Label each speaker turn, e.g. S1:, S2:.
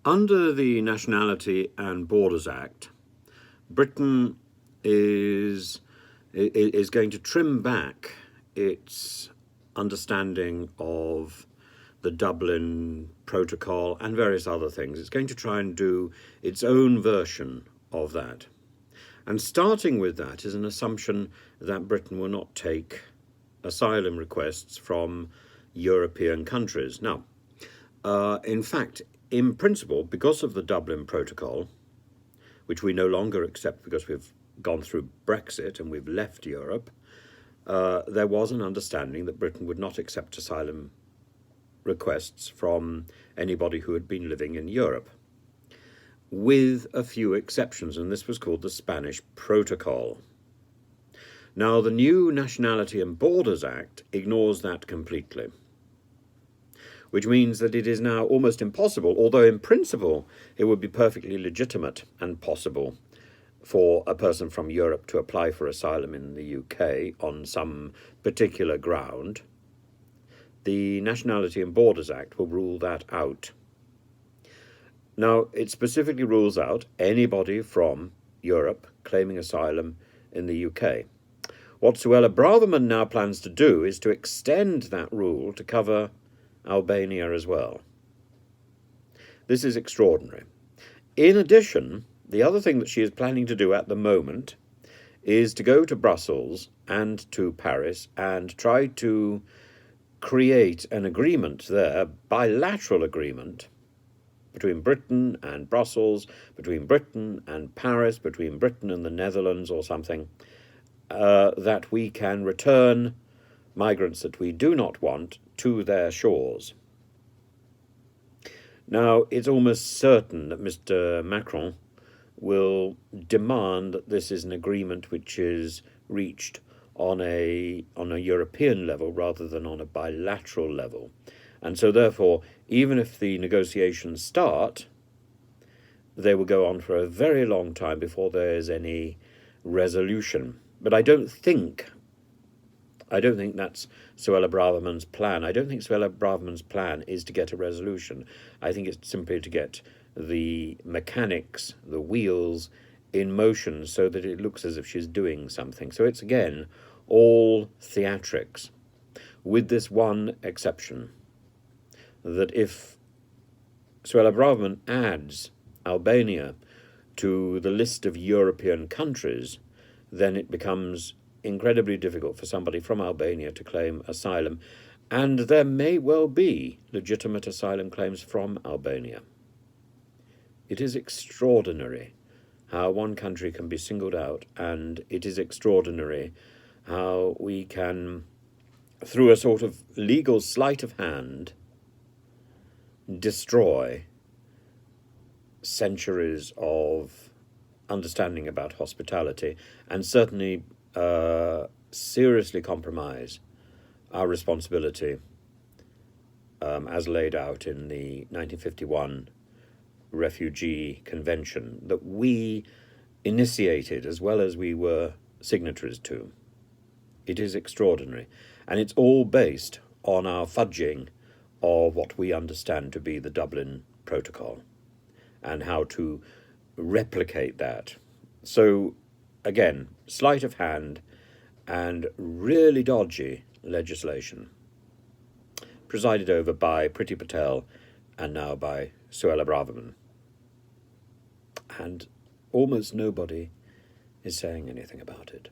S1: Under the Nationality and Borders Act, Britain is going to trim back its understanding of the Dublin Protocol and various other things. It's going to try and do its own version of that. And starting with that is an assumption that Britain will not take asylum requests from European countries. Now, in fact, in principle, because of the Dublin Protocol, which we no longer accept because we've gone through Brexit and we've left Europe, there was an understanding that Britain would not accept asylum requests from anybody who had been living in Europe, with a few exceptions, and this was called the Spanish Protocol. Now, the new Nationality and Borders Act ignores that completely, which means that it is now almost impossible, although in principle it would be perfectly legitimate and possible for a person from Europe to apply for asylum in the UK on some particular ground. The Nationality and Borders Act will rule that out. Now, it specifically rules out anybody from Europe claiming asylum in the UK. What Suella Braverman now plans to do is to extend that rule to cover Albania as well. This is extraordinary. In addition, the other thing that she is planning to do at the moment is to go to Brussels and to Paris and try to create an agreement there, a bilateral agreement, between Britain and Brussels, between Britain and Paris, between Britain and the Netherlands or something, that we can return migrants that we do not want to their shores. Now, it's almost certain that Mr. Macron will demand that this is an agreement which is reached on a European level rather than on a bilateral level. And so therefore, even if the negotiations start, they will go on for a very long time before there is any resolution. But I don't think that's Suella Braverman's plan. I don't think Suella Braverman's plan is to get a resolution. I think it's simply to get the mechanics, the wheels, in motion so that it looks as if she's doing something. So it's, again, all theatrics, with this one exception, that if Suella Braverman adds Albania to the list of European countries, then it becomes incredibly difficult for somebody from Albania to claim asylum, and there may well be legitimate asylum claims from Albania. It is extraordinary how one country can be singled out, and it is extraordinary how we can, through a sort of legal sleight of hand, destroy centuries of understanding about hospitality, and certainly seriously compromise our responsibility as laid out in the 1951 Refugee Convention that we initiated as well as we were signatories to. It is extraordinary, and it's all based on our fudging of what we understand to be the Dublin Protocol and how to replicate that. So, again, sleight of hand and really dodgy legislation, presided over by Priti Patel and now by Suella Braverman. And almost nobody is saying anything about it.